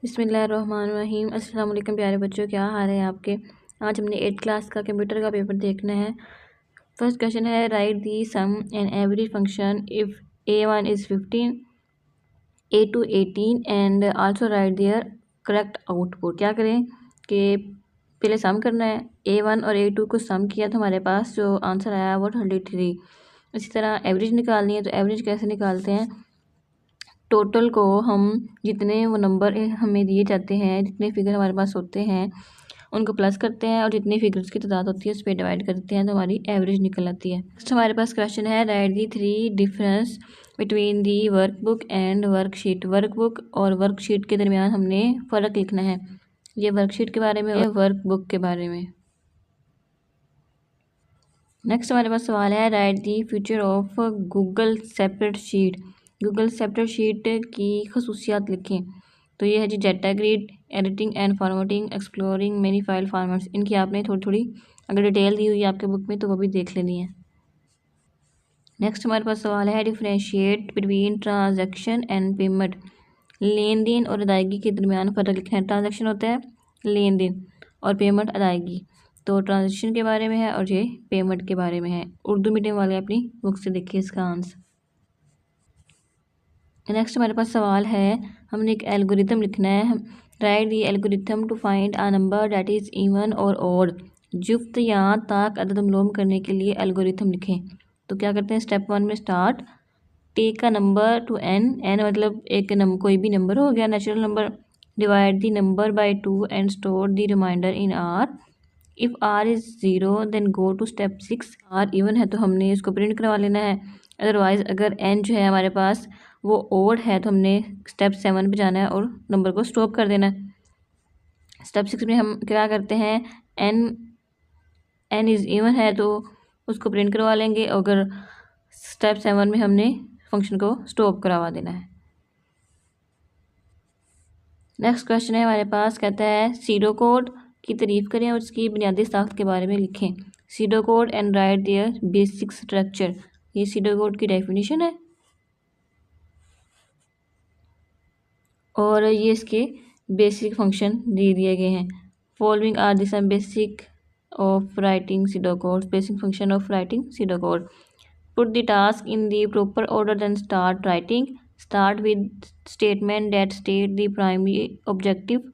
बिस्मिल्लाहिर्रहमानिर्रहीम। अस्सलाम वालेकुम प्यारे बच्चों, क्या हाल है आपके। आज हमने 8th क्लास का कंप्यूटर का पेपर देखना है। फर्स्ट क्वेश्चन है, write the sum and average function if A1 is 15, A2 18 and also write their correct output. क्या करें कि पहले सम करना है। A1 और A2 को सम किया तो हमारे पास जो आंसर आया वो 33। इसी तरह एवरेज निकालनी है, तो एवरेज कैसे निकालते हैं। टोटल को हम जितने वो नंबर हमें दिए जाते हैं, जितने फिगर हमारे पास होते हैं उनको प्लस करते हैं और जितनी फिगर्स की तादाद होती है उस पर डिवाइड करते हैं तो हमारी एवरेज निकल आती है। नेक्स्ट हमारे पास क्वेश्चन है, write the 3 difference between the workbook and worksheet. Workbook और वर्कशीट के दरमियान हमने फ़र्क लिखना है। ये वर्कशीट के बारे में और वर्कबुक के बारे में। नेक्स्ट हमारे पास सवाल है, write the feature of Google spreadsheet. Google spreadsheet की खसूसियात लिखें। तो ये है जी, data grid, editing and formatting, exploring many file formats. इनकी आपने थोड़ी थोड़ी अगर डिटेल दी हुई है आपके बुक में तो वो भी देख लेनी है। नेक्स्ट हमारे पास सवाल है, differentiate between transaction and payment. लेन देन और अदायगी के दरमियान फ़र्क लिखना है। ट्रांजैक्शन होता है लेन देन और पेमेंट अदायगी। तो ट्रांजैक्शन के बारे में है और ये पेमेंट के बारे में है। उर्दू मीडियम वाले अपनी बुक से देखिए इसका आंसर। नेक्स्ट हमारे पास सवाल है, हमने एक एल्गोरिथम लिखना है। Write the algorithm to find a number that is even और ऑड। जुफ्त या ताक अदद मालूम करने के लिए एल्गोरिथम लिखें। तो क्या करते हैं, स्टेप 1 में स्टार्ट, टेक का नंबर टू एन मतलब एक कोई भी नंबर हो गया, natural number. Divide the number by 2 and store the remainder in R. If R is 0 then go to step 6। R even है तो हमने इसको प्रिंट करवा लेना है। अदरवाइज़ अगर एन जो है हमारे पास वो ओड है तो हमने स्टेप 7 पे जाना है और नंबर को स्टॉप कर देना है। स्टेप 6 में हम क्या करते हैं, एन इज़ इवन है तो उसको प्रिंट करवा लेंगे। अगर स्टेप 7 में हमने फंक्शन को स्टॉप करवा देना है। नेक्स्ट क्वेश्चन है हमारे पास, कहता है सीडो कोड की तारीफ करें और उसकी बुनियादी साख्त के बारे में लिखें। Pseudo code and write their basic structure. ये सीडो कोड की डेफिनेशन है और ये इसके बेसिक फंक्शन दे दिए गए हैं। Following are the some basic of writing pseudo code. Basic function of writing pseudo code. Put the task in the proper order, then start writing. Start with statement that state the primary objective.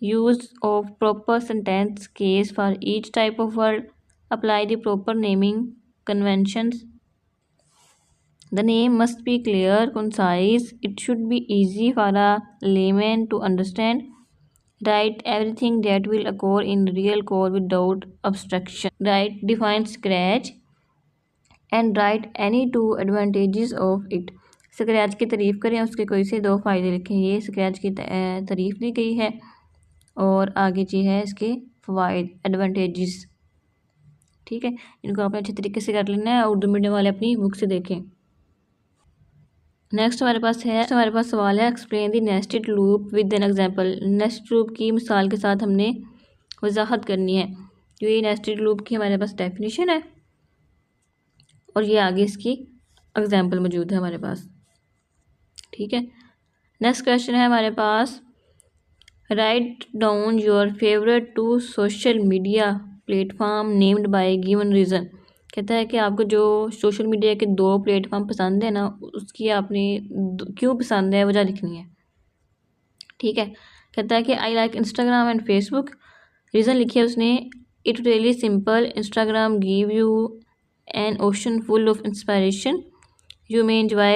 Use of proper sentence case for each type of word. Apply the proper naming conventions. The name must be clear, concise. It should be easy for a layman to understand. Write everything that will occur in real code without abstraction. Write define scratch and right any 2 advantages of it. Scratch की तारीफ़ करें, उसके कोई से 2 फ़ायदे लिखें। ये scratch की तारीफ़ दी गई है और आगे जी है इसके फ़वाइद, एडवांटेजेस। ठीक है, इनको आपने अच्छे तरीके से कर लेना है। उर्दू मीडियम वाले अपनी बुक से देखें। नेक्स्ट हमारे पास सवाल है, explain the nested loop with an example. Nested loop की मिसाल के साथ हमने वजाहत करनी है। तो ये नेस्टेड लूप की हमारे पास डेफिनेशन है और ये आगे इसकी एग्जाम्पल मौजूद है हमारे पास। ठीक है, नेक्स्ट क्वेश्चन है हमारे पास, write down your favourite 2 social media platform named by given reason. कहता है कि आपको जो सोशल मीडिया के 2 प्लेटफॉर्म पसंद है ना, उसकी आपने क्यों पसंद है वजह लिखनी है। ठीक है, कहता है कि I like Instagram and Facebook. Reason लिखिए उसने, it really simple, Instagram give you an ocean full of inspiration. You may enjoy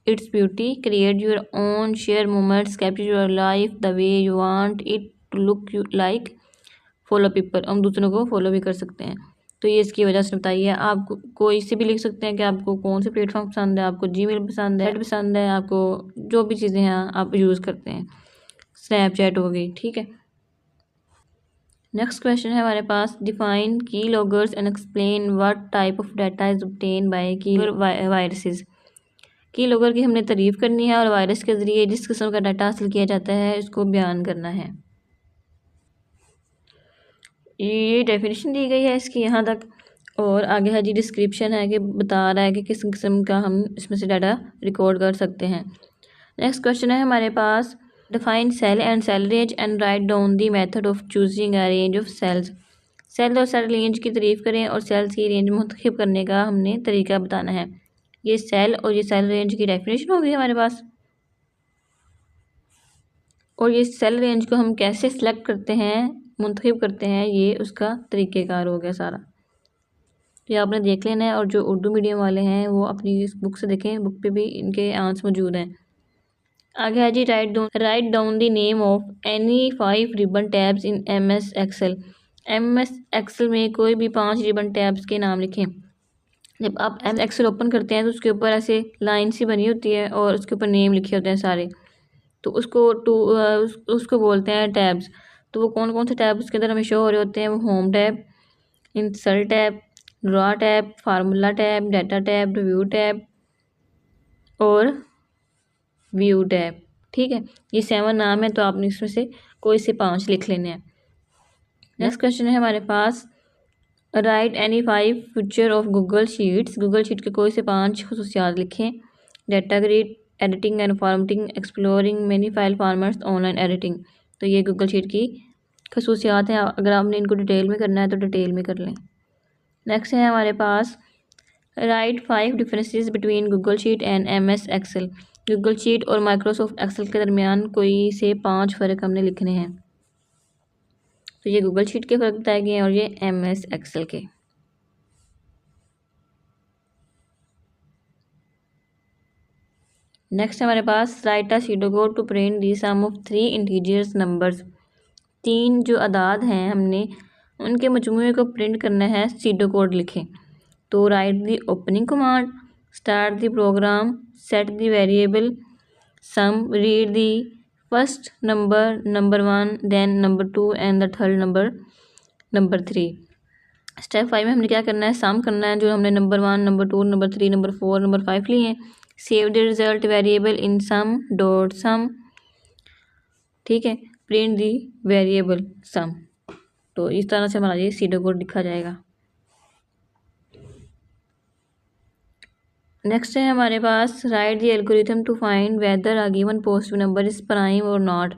its beauty, create your own, share moments, capture your life the way you want it to look you like. Follow people, हम दूसरों को follow भी कर सकते हैं। तो ये इसकी वजह से बताइए। आप कोई से भी लिख सकते हैं कि आपको कौन से प्लेटफॉर्म पसंद है, आपको जीमेल पसंद है, पसंद है, आपको जो भी चीज़ें हैं आप यूज़ करते हैं, स्नैपचैट हो गई। ठीक है, नेक्स्ट क्वेश्चन है हमारे पास, डिफाइन की loggers and explain what type of data is obtain bye की वायरसेस। की लॉगर की हमने तारीफ़ करनी है और वायरस के ज़रिए जिस किस्म का डाटा हासिल किया जाता है इसको बयान करना है। ये डेफिनेशन दी गई है इसकी यहाँ तक और आगे है जी डिस्क्रिप्शन है कि बता रहा है कि किस किस्म का हम इसमें से डाटा रिकॉर्ड कर सकते हैं। नेक्स्ट क्वेश्चन है हमारे पास, define cell and cell range and write down the method of choosing a range of cells. Cell और सेल रेंज की तारीफ करें और सेल्स की रेंज मुंतखब करने का हमने तरीका बताना है। ये सेल और ये सेल रेंज की डेफिनेशन होगी हमारे पास, और ये सेल रेंज को हम कैसे सिलेक्ट करते हैं, मुंतखब करते हैं, ये उसका तरीक़ेकार हो गया सारा। तो ये आपने देख लेना है, और जो उर्दू मीडियम वाले हैं वो अपनी इस बुक से देखें, बुक पे भी इनके आंसर मौजूद हैं। आगे है जी, write down the name of any 5 ribbon tabs in MS Excel. MS Excel में कोई भी 5 रिबन टैब्स के नाम लिखें। जब आप MS एक्सेल ओपन करते हैं तो उसके ऊपर ऐसे लाइन सी बनी होती है और उसके ऊपर नेम लिखे होते हैं सारे, तो उसको बोलते हैं टैब्स। तो वो कौन कौन से टैब उसके अंदर हमें शो हो रहे होते हैं, वो home tab, insert tab, draw tab, formula tab, data tab, review tab और व्यू टैब। ठीक है, ये 7 नाम है, तो आपने इसमें से कोई से 5 लिख लेने हैं। नेक्स्ट क्वेश्चन है हमारे पास, write any 5 feature of Google sheets. Google sheet के कोई से 5 खसूसियात लिखें। Data grid, editing and formatting, exploring many file formats, online editing. तो ये गूगल शीट की खसूसियात हैं, अगर आपने इनको डिटेल में करना है तो डिटेल में कर लें। नेक्स्ट है हमारे पास, write 5 differences between Google sheet and MS Excel. Google sheet और माइक्रोसॉफ्ट एक्सेल के दरमियान कोई से 5 फ़र्क हमने लिखने हैं। तो ये गूगल शीट के फ़र्क बताए गए हैं और ये MS एक्सेल के। नेक्स्ट हमारे पास, write a pseudocode to print the sum of 3 integers numbers. 3 जो अदाद हैं हमने उनके मजमूए को प्रिंट करना है, सीडोकोड लिखें। तो write the opening command, start the program, set the variable sum, read the first number, number 1, then number 2 and the third number 3। Step 5 में हमने क्या करना है, सम करना है, जो हमने number 1, number 2, number 3, number 4, number 5 लिए हैं। Save the result variable in sum dot sum. ठीक है, प्रिंट दी वेरिएबल सम। तो इस तरह से हमारा ये सीडोकोड लिखा जाएगा। नेक्स्ट है हमारे पास, write the algorithm to find whether a given positive number is prime और नॉट।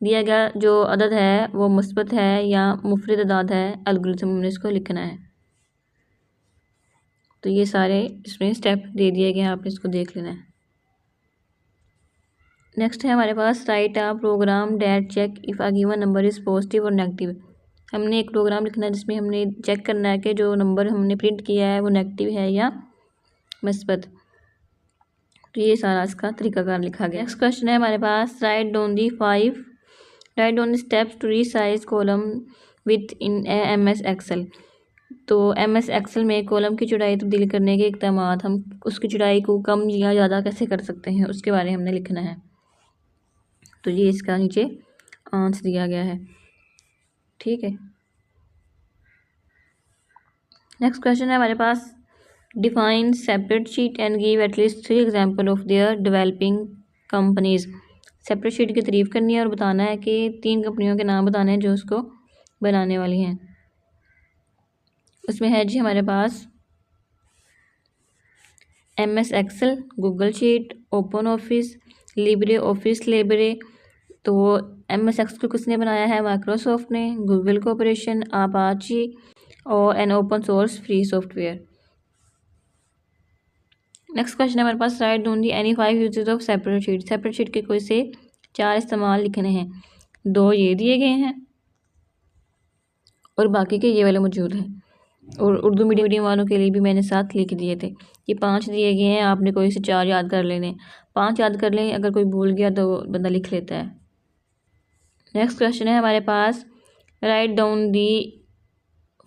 दिया गया जो अदद है वो मुस्बत है या मुफरद अदाद है, एल्गोरिथम हमने इसको लिखना है। तो ये सारे इसमें स्टेप दे दिए गए हैं, आपने इसको देख लेना है। नेक्स्ट है हमारे पास, write a program that check if a given number is positive और नेगेटिव। हमने एक प्रोग्राम लिखना है जिसमें हमने चेक करना है कि जो नंबर हमने प्रिंट किया है वो नेगेटिव है या मुस्बत। तो ये सारा इसका तरीकाकार लिखा गया। नेक्स्ट क्वेश्चन है हमारे पास, write down the steps to resize column within MS Excel. तो MS एक्सेल में कॉलम की चौड़ाई तब्दील करने के इक़दाम, हम उसकी चौड़ाई को कम या ज़्यादा कैसे कर सकते हैं उसके बारे में हमने लिखना है। तो ये इसका नीचे आंसर दिया गया है। ठीक है, नेक्स्ट क्वेश्चन है हमारे पास, define spreadsheet and give at least 3 example of their developing companies. Spreadsheet की तारीफ करनी है और बताना है कि 3 कंपनियों के नाम बताने हैं जो उसको बनाने वाली हैं। उसमें है जी हमारे पास MS Excel, Google sheet, open office, Libre office Libre. तो MS एक्सेल को किसने बनाया है, माइक्रोसॉफ्ट ने, गूगल कॉर्पोरेशन, अपाची और an open source free software. Next question है हमारे पास, write down the any 5 uses of spreadsheet. Spreadsheet के कोई से 4 इस्तेमाल लिखने हैं। 2 ये दिए गए हैं और बाकी के ये वाले मौजूद हैं, और उर्दू मीडियम वालों के लिए भी मैंने 7 लिख दिए थे। ये 5 दिए गए हैं, आपने कोई से 4 याद कर लेने, 5 याद कर लें, अगर कोई भूल गया तो बंदा लिख लेता है। नेक्स्ट क्वेश्चन है हमारे पास, write down the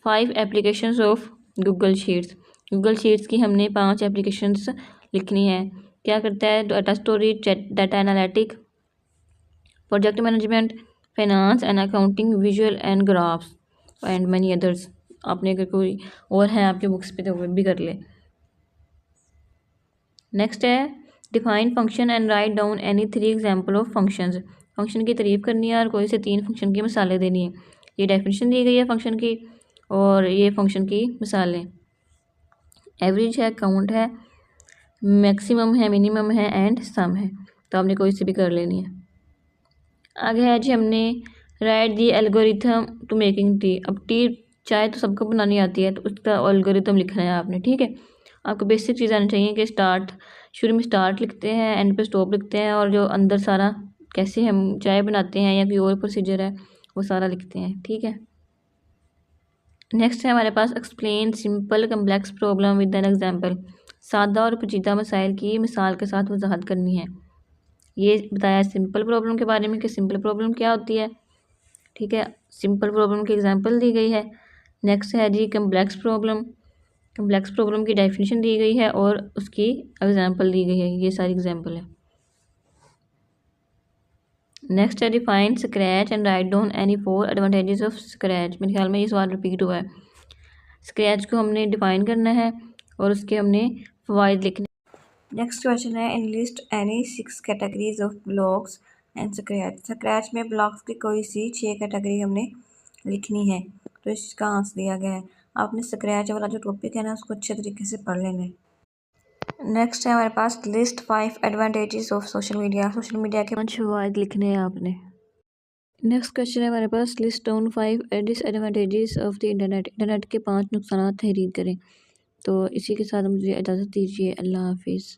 5 applications of Google sheets. Google sheets की हमने 5 एप्लीकेशंस लिखनी है। क्या करता है, data storage, data analytic, project management, finance and accounting, visual and graphs and many others. आपने अगर कोई और है आपके बुक्स पे तो वो भी कर ले। नेक्स्ट है, define function and write down any 3 example of functions. Function की तारीफ करनी है और कोई से 3 फंक्शन की मिसालें देनी है। ये डेफिनेशन दी गई है फंक्शन की और ये फंक्शन की मिसालें, एवरेज है, काउंट है, मैक्सिमम है, मिनिमम है एंड सम है। तो आपने कोई से भी कर लेनी है। आगे है जी हमने write the algorithm to making tea. अब टी चाय तो सबको बनानी आती है, तो उसका एल्गोरिथम लिखना है आपने, ठीक है। आपको बेसिक चीज़ आनी चाहिए कि स्टार्ट, शुरू में स्टार्ट लिखते हैं, एंड पे स्टॉप लिखते हैं, और जो अंदर सारा कैसे हम चाय बनाते हैं या कोई और प्रोसीजर है वो सारा लिखते हैं, ठीक है। नेक्स्ट है हमारे पास explain simple complex problem with an example. सादा और पेचीदा मसाइल की मिसाल के साथ वजाहत करनी है। ये बताया सिंपल प्रॉब्लम के बारे में कि सिंपल प्रॉब्लम क्या होती है, ठीक है। सिंपल प्रॉब्लम की एग्जांपल दी गई है। नेक्स्ट है जी कम्प्लेक्स प्रॉब्लम। कम्प्लेक्स प्रॉब्लम की डेफिनेशन दी गई है और उसकी एग्जांपल दी गई है। ये सारी एग्जांपल है। नेक्स्ट है define scratch and write down any 4 advantages of scratch. मेरे ख्याल में ये सवाल रिपीट हुआ है। स्क्रैच को हमने डिफाइन करना है और उसके हमने फ़वाइद लिखने। नेक्स्ट क्वेश्चन है in list any 6 categories of blocks and scratch. Scratch में ब्लॉक्स की कोई सी 6 कैटेगरी हमने लिखनी है, तो इसका आंसर दिया गया है। आपने स्क्रैच वाला जो टॉपिक है ना उसको अच्छे तरीके से पढ़ लेना है। नेक्स्ट है हमारे पास list 5 advantages of social media. Social media के 5 फ़वाइद लिखने हैं आपने। नेक्स्ट क्वेश्चन है हमारे पास list down 5 disadvantages of the internet. Internet के 5 नुकसान तहरीर करें। तो इसी के साथ मुझे इजाज़त दीजिए। अल्लाह हाफिज़।